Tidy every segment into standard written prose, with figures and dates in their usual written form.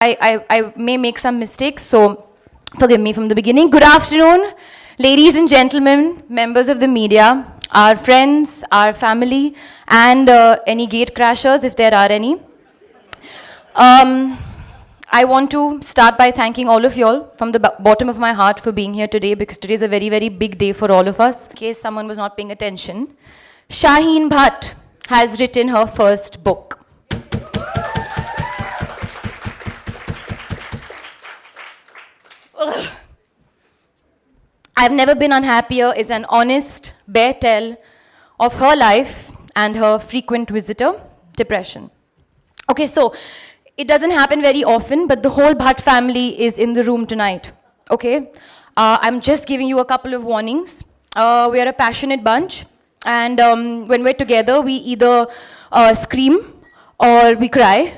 I may make some mistakes, so forgive me from the beginning. Good afternoon, ladies and gentlemen, members of the media, our friends, our family, and any gate crashers, if there are any. I want to start by thanking all of you all from the bottom of my heart for being here today, because today is a very, very big day for all of us. In case someone was not paying attention, Shaheen Bhatt has written her first book. I've Never Been Unhappier is an honest, bare tale of her life and her frequent visitor, depression. Okay, so it doesn't happen very often, but the whole Bhatt family is in the room tonight, okay? I'm just giving you a couple of warnings. We are a passionate bunch, and when we're together, we either scream or we cry,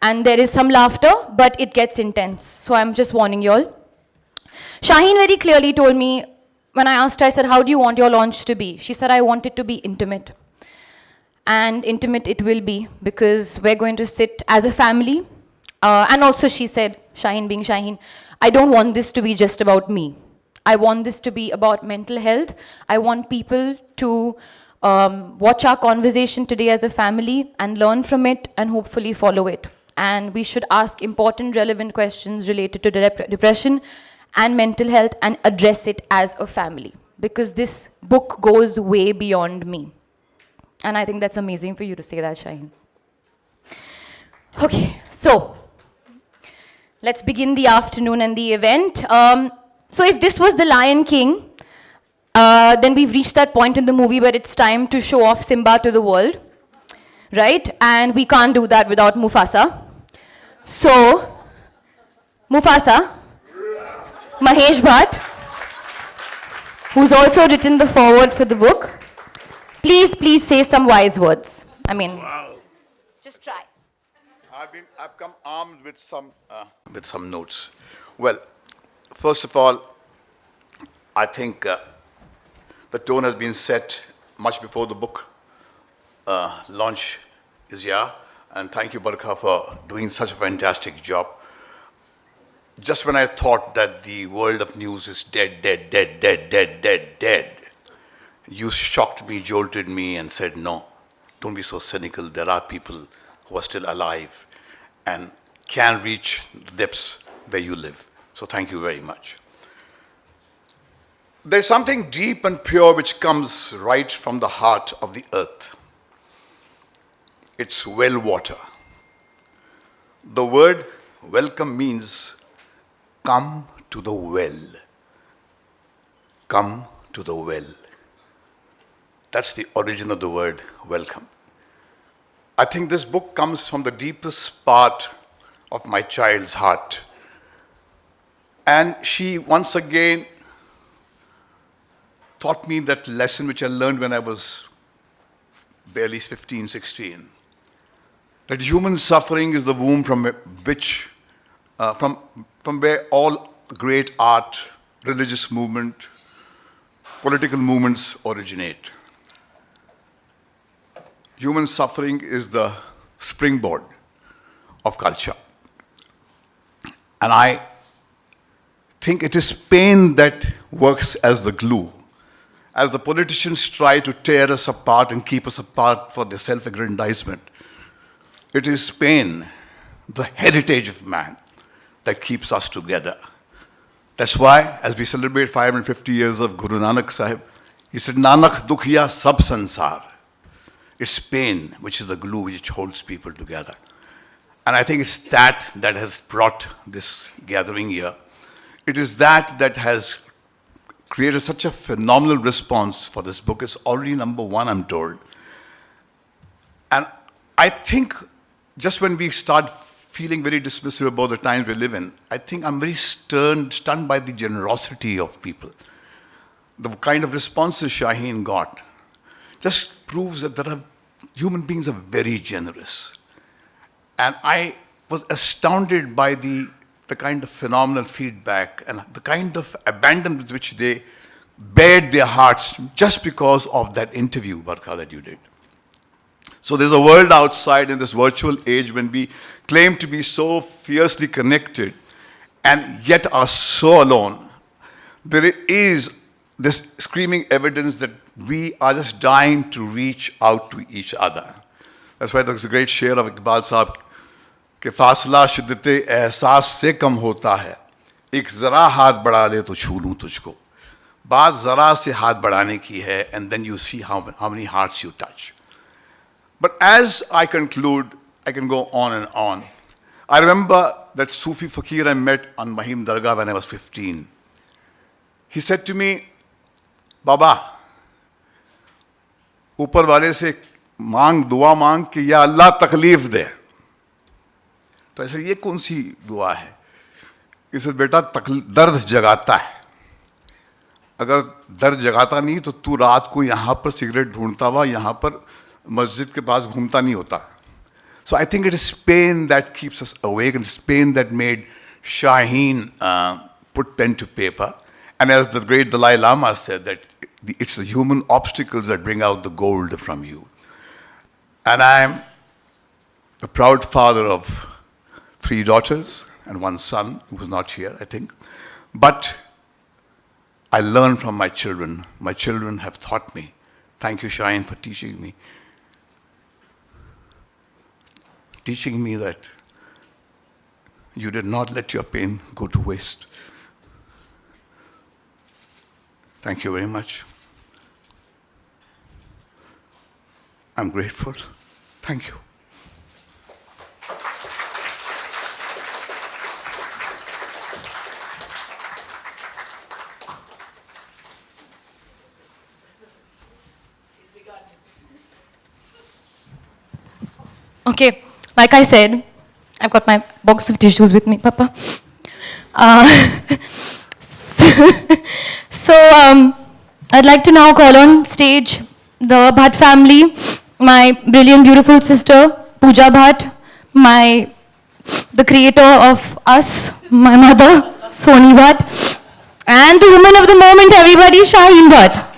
and there is some laughter, but it gets intense. So I'm just warning you all. Shaheen very clearly told me, when I asked her, I said, how do you want your launch to be? She said, I want it to be intimate. And intimate it will be, because we're going to sit as a family. And also she said, Shaheen being Shaheen, I don't want this to be just about me. I want this to be about mental health. I want people to watch our conversation today as a family and learn from it and hopefully follow it. And we should ask important, relevant questions related to depression and mental health and address it as a family, because this book goes way beyond me. And I think that's amazing for you to say that, Shaheen. Okay, so let's begin the afternoon and the event. So if this was The Lion King, then we've reached that point in the movie where it's time to show off Simba to the world, right? And we can't do that without Mufasa. So, Mufasa, Mahesh Bhatt, who's also written the foreword for the book, please say some wise words. I mean, wow. Just try. I've come armed with some notes. Well, first of all, I think the tone has been set much before the book launch is here, and thank you, Barkha, for doing such a fantastic job. Just when I thought that the world of news is dead, you shocked me, jolted me, and said, no, don't be so cynical. There are people who are still alive and can reach the depths where you live. So thank you very much. There's something deep and pure which comes right from the heart of the earth. It's well water. The word welcome means come to the well. Come to the well. That's the origin of the word welcome. I think this book comes from the deepest part of my child's heart. And she once again taught me that lesson which I learned when I was barely 15, 16. That human suffering is the womb from which from where all great art, religious movement, political movements originate. Human suffering is the springboard of culture. And I think it is pain that works as the glue. As the politicians try to tear us apart and keep us apart for their self-aggrandizement, it is pain, the heritage of man, that keeps us together. That's why, as we celebrate 550 years of Guru Nanak Sahib, he said, Nanak dukhiya sab sansar. It's pain which is the glue which holds people together. And I think it's that that has brought this gathering here. It is that that has created such a phenomenal response for this book. It's already #1, I'm told. And I think just when we start feeling very dismissive about the times we live in, I think I'm very stunned by the generosity of people. The kind of responses Shaheen got just proves that human beings are very generous. And I was astounded by the kind of phenomenal feedback and the kind of abandon with which they bared their hearts just because of that interview, Barkha, that you did. So there's a world outside in this virtual age when we claim to be so fiercely connected and yet are so alone. There is this screaming evidence that we are just dying to reach out to each other. That's why there's a great share of Iqbal Saab कि फासला शिद्दते एहसास से कम होता है एक ज़रा हाथ बढ़ा ले तो छू लूँ तुझको बात ज़रा से हाथ बढ़ाने की है and then you see how many hearts you touch. But as I conclude, I can go on and on. I remember that Sufi fakir I met on Mahim Dargah when I was 15. He said to me, Baba, ऊपर वाले से मांग दुआ मांग कि या अल्लाह तकलीफ दे. तो ऐसे ये कौन सी दुआ है? इसे बेटा दर्द जगाता है. अगर दर्द जगाता नहीं तो तू रात को यहाँ पर सिगरेट ढूंढता हुआ यहाँ पर मस्जिद के पास घूमता नहीं होता. So I think it is pain that keeps us awake, and it's pain that made Shaheen put pen to paper. And as the great Dalai Lama said, that it's the human obstacles that bring out the gold from you. And I'm a proud father of 3 daughters and 1 son who was not here, I think. But I learn from my children. My children have taught me. Thank you, Shaheen, for teaching me. Teaching me that you did not let your pain go to waste. Thank you very much. I'm grateful. Thank you. Okay, like I said, I've got my box of tissues with me, Papa. So, I'd like to now call on stage the Bhatt family, my brilliant, beautiful sister, Pooja Bhatt, the creator of us, my mother, Soni Bhatt, and the woman of the moment, everybody, Shaheen Bhatt.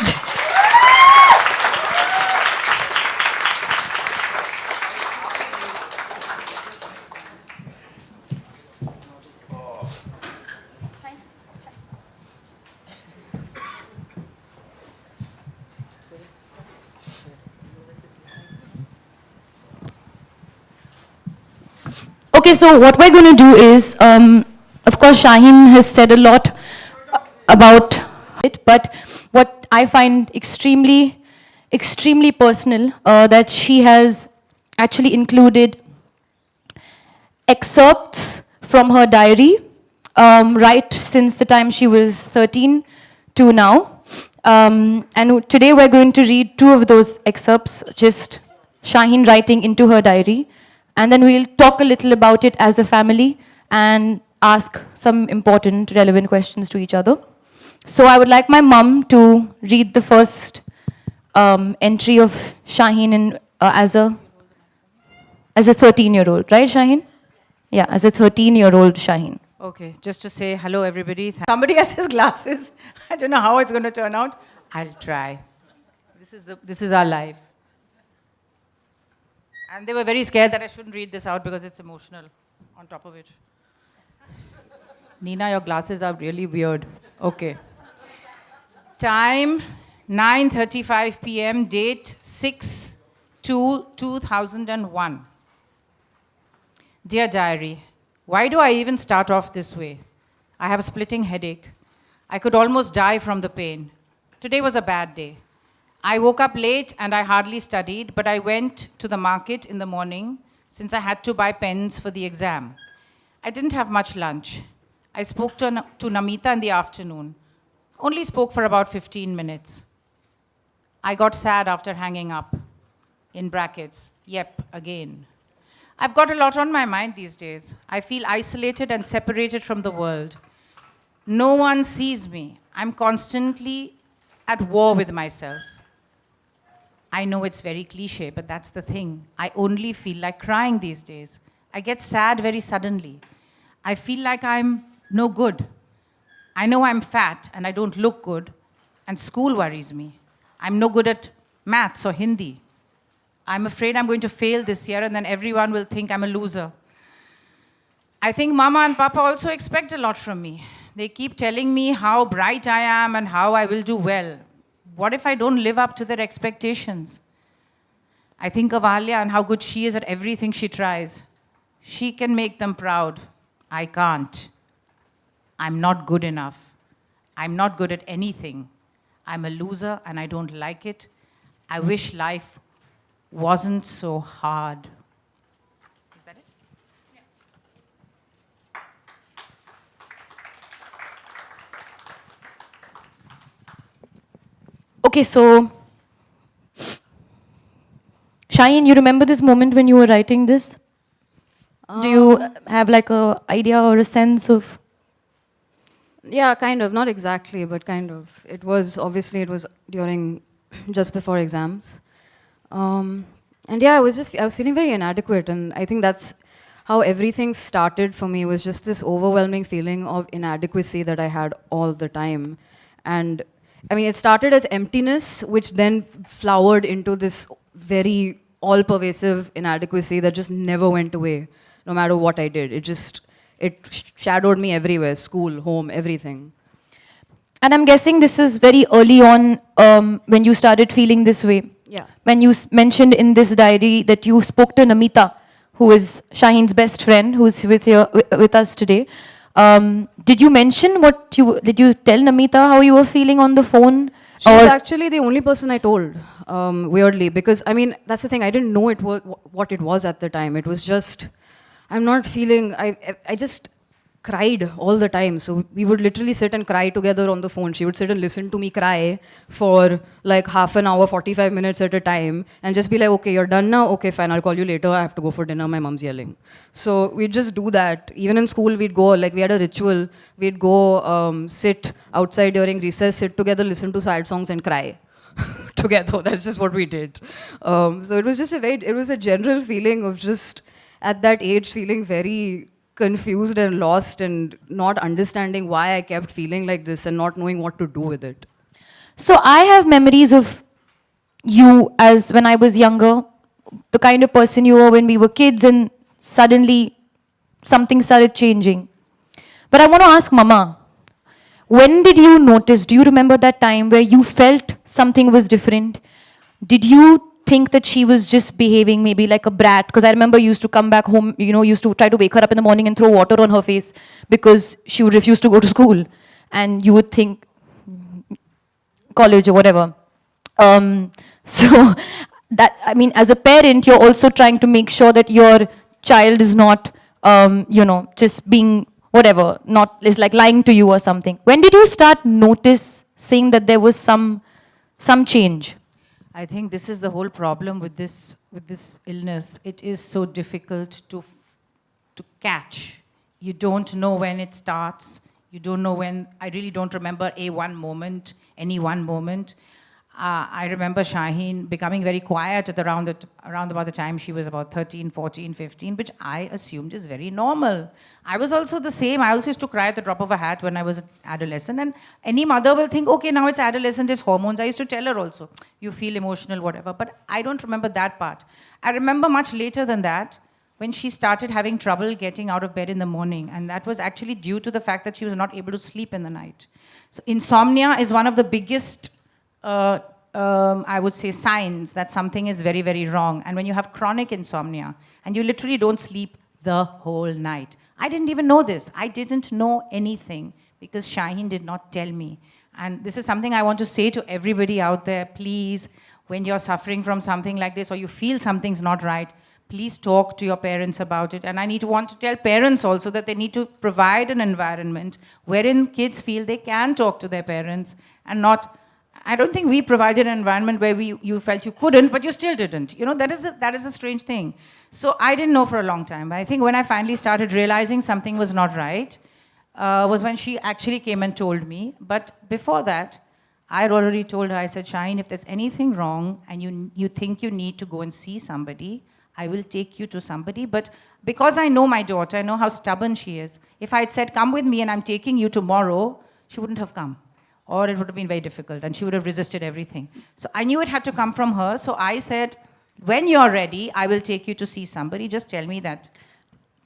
Okay, so what we're going to do is, of course, Shaheen has said a lot about it, but what I find extremely, extremely personal, that she has actually included excerpts from her diary, right since the time she was 13 to now. And today we're going to read 2 of those excerpts, just Shaheen writing into her diary. And then we'll talk a little about it as a family and ask some important, relevant questions to each other. So I would like my mum to read the first entry of Shaheen as a 13-year-old, right, Shaheen? Yeah, as a 13-year-old Shaheen. Okay, just to say hello, everybody. Somebody else's glasses. I don't know how it's going to turn out. I'll try. This is our life. And they were very scared that I shouldn't read this out because it's emotional on top of it. Nina, your glasses are really weird. Okay. Time, 9:35 p.m. Date, 6/2/2001. Dear Diary, why do I even start off this way? I have a splitting headache. I could almost die from the pain. Today was a bad day. I woke up late and I hardly studied, but I went to the market in the morning since I had to buy pens for the exam. I didn't have much lunch. I spoke to Namita in the afternoon. Only spoke for about 15 minutes. I got sad after hanging up. In brackets, yep, again. I've got a lot on my mind these days. I feel isolated and separated from the world. No one sees me. I'm constantly at war with myself. I know it's very cliche, but that's the thing. I only feel like crying these days. I get sad very suddenly. I feel like I'm no good. I know I'm fat and I don't look good, and school worries me. I'm no good at maths or Hindi. I'm afraid I'm going to fail this year and then everyone will think I'm a loser. I think Mama and Papa also expect a lot from me. They keep telling me how bright I am and how I will do well. What if I don't live up to their expectations? I think of Allia and how good she is at everything she tries. She can make them proud. I can't. I'm not good enough. I'm not good at anything. I'm a loser and I don't like it. I wish life wasn't so hard. Is that it? Yeah. Okay, so Shaheen, you remember this moment when you were writing this? Do you have like a idea or a sense of? Yeah, kind of. Not exactly, but kind of. It was, obviously, it was during, just before exams. And yeah, I was feeling very inadequate. And I think that's how everything started for me, was just this overwhelming feeling of inadequacy that I had all the time. And I mean, it started as emptiness, which then flowered into this very all-pervasive inadequacy that just never went away, no matter what I did. It shadowed me everywhere, school, home, everything. And I'm guessing this is very early on when you started feeling this way. Yeah. When you mentioned in this diary that you spoke to Namita, who is Shaheen's best friend, who's with us today. Did you mention did you tell Namita how you were feeling on the phone? She was actually the only person I told, weirdly, because I mean, that's the thing, I didn't know what it was at the time. It was just, I'm not feeling, I just cried all the time. So we would literally sit and cry together on the phone. She would sit and listen to me cry for like half an hour, 45 minutes at a time, and just be like, okay, you're done now? Okay, fine, I'll call you later. I have to go for dinner. My mom's yelling. So we'd just do that. Even in school, we'd go, like we had a ritual. We'd go sit outside during recess, sit together, listen to sad songs and cry together. That's just what we did. So it was just it was a general feeling of just, at that age, feeling very confused and lost and not understanding why I kept feeling like this and not knowing what to do with it. So I have memories of you as when I was younger, the kind of person you were when we were kids, and suddenly something started changing. But I want to ask Mama, when did you notice, do you remember that time where you felt something was different? Did you think that she was just behaving maybe like a brat? Because I remember you used to come back home, used to try to wake her up in the morning and throw water on her face because she would refuse to go to school. And you would think, college or whatever. So that, I mean, as a parent, you're also trying to make sure that your child is not, just being whatever, is like lying to you or something. When did you start noticing that there was some change? I think this is the whole problem with this illness. It is so difficult to catch. You don't know when it starts. You don't know when. I really don't remember any one moment. I remember Shaheen becoming very quiet at around about the time she was about 13, 14, 15, which I assumed is very normal. I was also the same. I also used to cry at the drop of a hat when I was an adolescent. And any mother will think, okay, now it's adolescent, it's hormones. I used to tell her also, you feel emotional, whatever. But I don't remember that part. I remember much later than that, when she started having trouble getting out of bed in the morning. And that was actually due to the fact that she was not able to sleep in the night. So insomnia is one of the biggest I would say signs that something is very, very wrong. And when you have chronic insomnia and you literally don't sleep the whole night. I didn't even know this. I didn't know anything because Shaheen did not tell me. And this is something I want to say to everybody out there. Please, when you're suffering from something like this or you feel something's not right, please talk to your parents about it. And I want to tell parents also that they need to provide an environment wherein kids feel they can talk to their parents and not. I don't think we provided an environment where you felt you couldn't, but you still didn't. That is the strange thing. So I didn't know for a long time. But I think when I finally started realizing something was not right, was when she actually came and told me. But before that, I had already told her, I said, Shaheen, if there's anything wrong and you think you need to go and see somebody, I will take you to somebody. But because I know my daughter, I know how stubborn she is. If I had said, come with me and I'm taking you tomorrow, she wouldn't have come. Or it would have been very difficult and she would have resisted everything. So I knew it had to come from her. So I said, When you're ready, I will take you to see somebody. Just tell me that.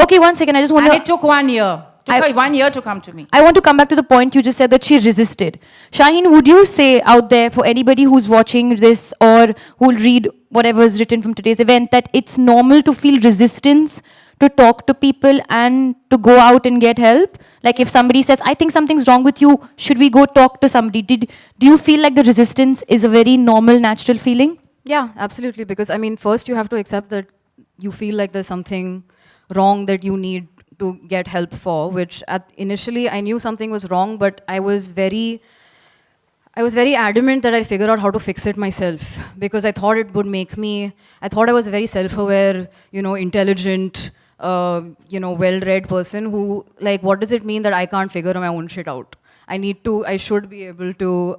Okay, one second. I just want And to. it took 1 year. Took I- her 1 year to come to me. I want to come back to the point you just said that she resisted. Shaheen, would you say out there for anybody who's watching this or who'll read whatever is written from today's event that it's normal to feel resistance to talk to people and to go out and get help? Like if somebody says, I think something's wrong with you, should we go talk to somebody? Do you feel like the resistance is a very normal, natural feeling? Yeah, absolutely. Because I mean, first you have to accept that you feel like there's something wrong that you need to get help for, which initially I knew something was wrong, but I was very adamant that I figure out how to fix it myself because I thought it would make me, I thought I was a very self-aware, intelligent, well-read person who, like, what does it mean that I can't figure my own shit out? I should be able to,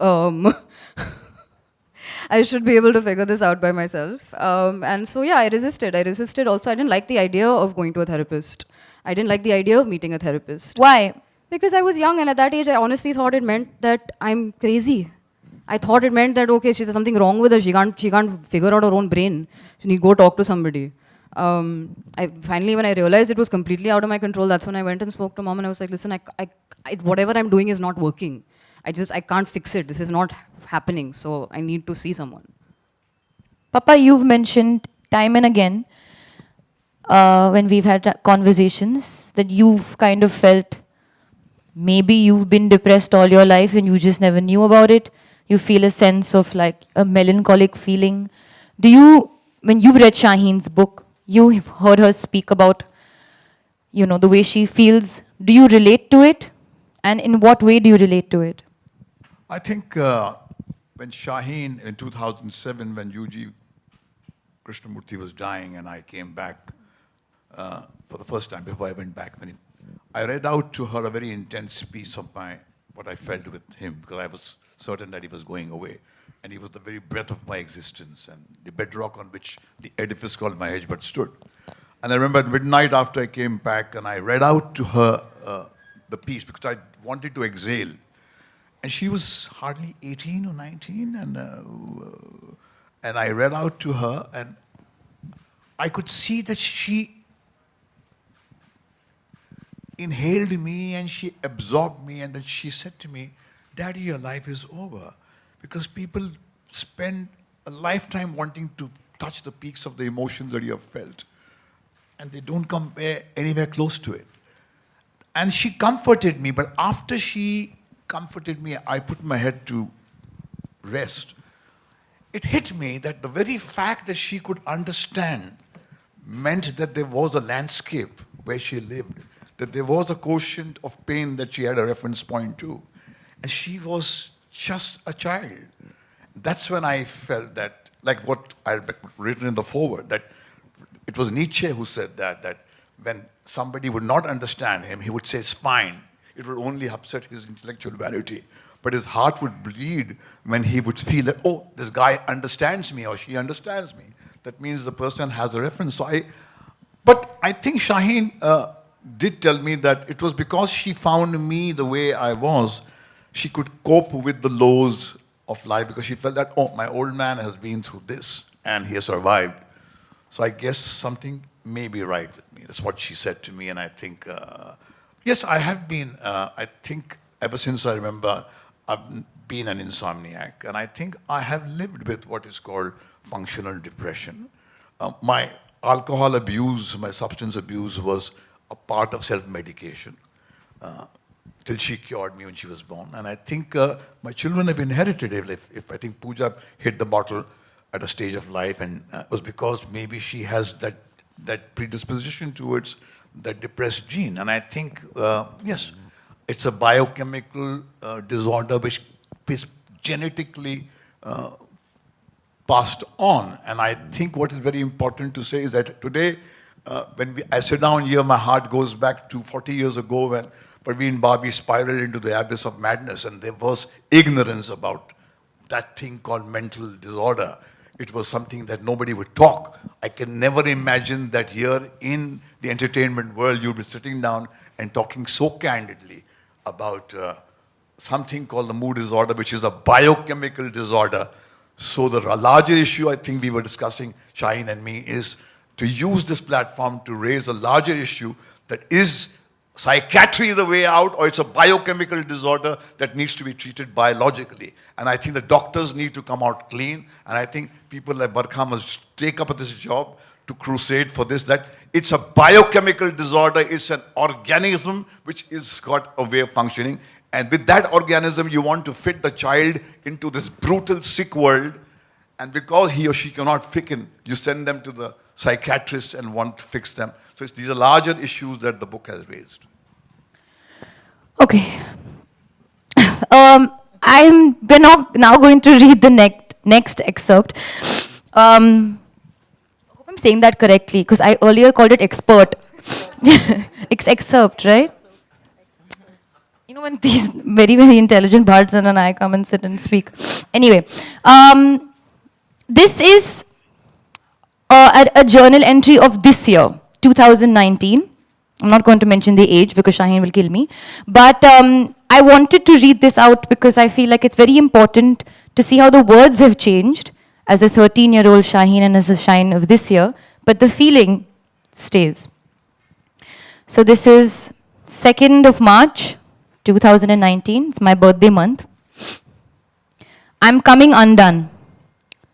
I should be able to figure this out by myself. And so, yeah, I resisted. Also, I didn't like the idea of going to a therapist. I didn't like the idea of meeting a therapist. Why? Because I was young, and at that age, I honestly thought it meant that I'm crazy. I thought it meant that, okay, she's something wrong with her. She can't figure out her own brain. She need to go talk to somebody. Finally, when I realized it was completely out of my control, that's when I went and spoke to mom, and I was like, listen, whatever I'm doing is not working. I can't fix it. This is not happening, so I need to see someone. Papa, you've mentioned time and again when we've had conversations that you've kind of felt maybe you've been depressed all your life and you just never knew about it. You feel a sense of like a melancholic feeling. When you've read Shaheen's book, you've heard her speak about, the way she feels. Do you relate to it? And in what way do you relate to it? I think when Shaheen, in 2007, when UG Krishnamurti was dying and I came back for the first time before I went back, I read out to her a very intense piece of what I felt with him because I was certain that he was going away. And he was the very breath of my existence and the bedrock on which the edifice called my age but stood. And I remember at midnight after I came back and I read out to her the piece because I wanted to exhale. And she was hardly 18 or 19 and I read out to her and I could see that she inhaled me and she absorbed me and then she said to me, Daddy, your life is over. Because people spend a lifetime wanting to touch the peaks of the emotions that you have felt. And they don't come anywhere close to it. And she comforted me, but after she comforted me, I put my head to rest. It hit me that the very fact that she could understand meant that there was a landscape where she lived, that there was a quotient of pain that she had a reference point to. And she was just a child. That's when I felt that, like what I've written in the foreword, that it was Nietzsche who said that when somebody would not understand him, he would say, it's fine. It would only upset his intellectual vanity. But his heart would bleed when he would feel that, oh, this guy understands me or she understands me. That means the person has a reference. But I think Shaheen did tell me that it was because she found me the way I was, she could cope with the lows of life because she felt that, oh, my old man has been through this and he has survived. So I guess something may be right with me. That's what she said to me. And I think, yes, I have been, I think ever since I remember, I've been an insomniac. And I think I have lived with what is called functional depression. My alcohol abuse, my substance abuse was a part of self-medication. Till she cured me when she was born. And I think my children have inherited it. If I think Pooja hit the bottle at a stage of life, and it was because maybe she has that predisposition towards that depressed gene. And I think, yes, it's a biochemical disorder which is genetically passed on. And I think what is very important to say is that today, I sit down here, my heart goes back to 40 years ago when Praveen Babi spiraled into the abyss of madness, and there was ignorance about that thing called mental disorder. It was something that nobody would talk. I can never imagine that here in the entertainment world, you'll be sitting down and talking so candidly about something called the mood disorder, which is a biochemical disorder. So the larger issue I think we were discussing, Shaheen and me, is to use this platform to raise a larger issue that is psychiatry the way out, or it's a biochemical disorder that needs to be treated biologically. And I think the doctors need to come out clean, and I think people like Barkha must take up this job to crusade for this, that it's a biochemical disorder, it's an organism which is got a way of functioning, and with that organism you want to fit the child into this brutal sick world, and because he or she cannot fit in, you send them to the psychiatrist and want to fix them. So these are larger issues that the book has raised. Okay. We're now going to read the next excerpt. I hope I'm saying that correctly, because I earlier called it expert. It's excerpt, right? You know, when these very, very intelligent bhards and I come and sit and speak. Anyway, this is a journal entry of this year, 2019. I'm not going to mention the age because Shaheen will kill me. But I wanted to read this out because I feel like it's very important to see how the words have changed as a 13-year-old Shaheen and as a Shaheen of this year, but the feeling stays. So this is 2nd of March, 2019. It's my birthday month. I'm coming undone.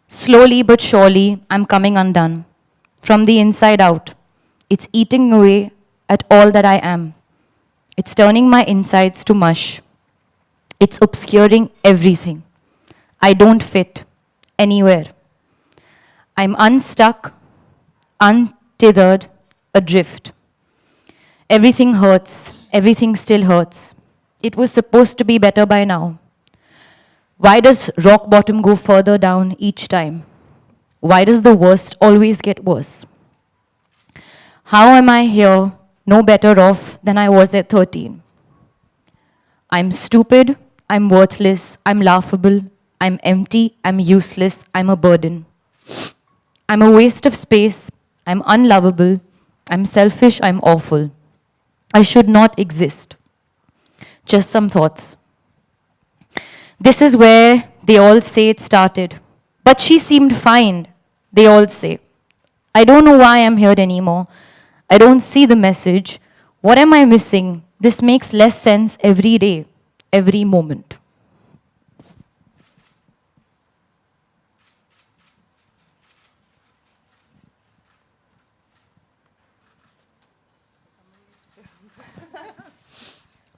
Slowly but surely, I'm coming undone. From the inside out, it's eating away at all that I am. It's turning my insides to mush. It's obscuring everything. I don't fit anywhere. I'm unstuck, untethered, adrift. Everything hurts. Everything still hurts. It was supposed to be better by now. Why does rock bottom go further down each time? Why does the worst always get worse? How am I here, no better off than I was at 13? I'm stupid, I'm worthless, I'm laughable, I'm empty, I'm useless, I'm a burden. I'm a waste of space, I'm unlovable, I'm selfish, I'm awful. I should not exist. Just some thoughts. This is where they all say it started. But she seemed fine, they all say. I don't know why I'm here anymore. I don't see the message. What am I missing? This makes less sense every day, every moment.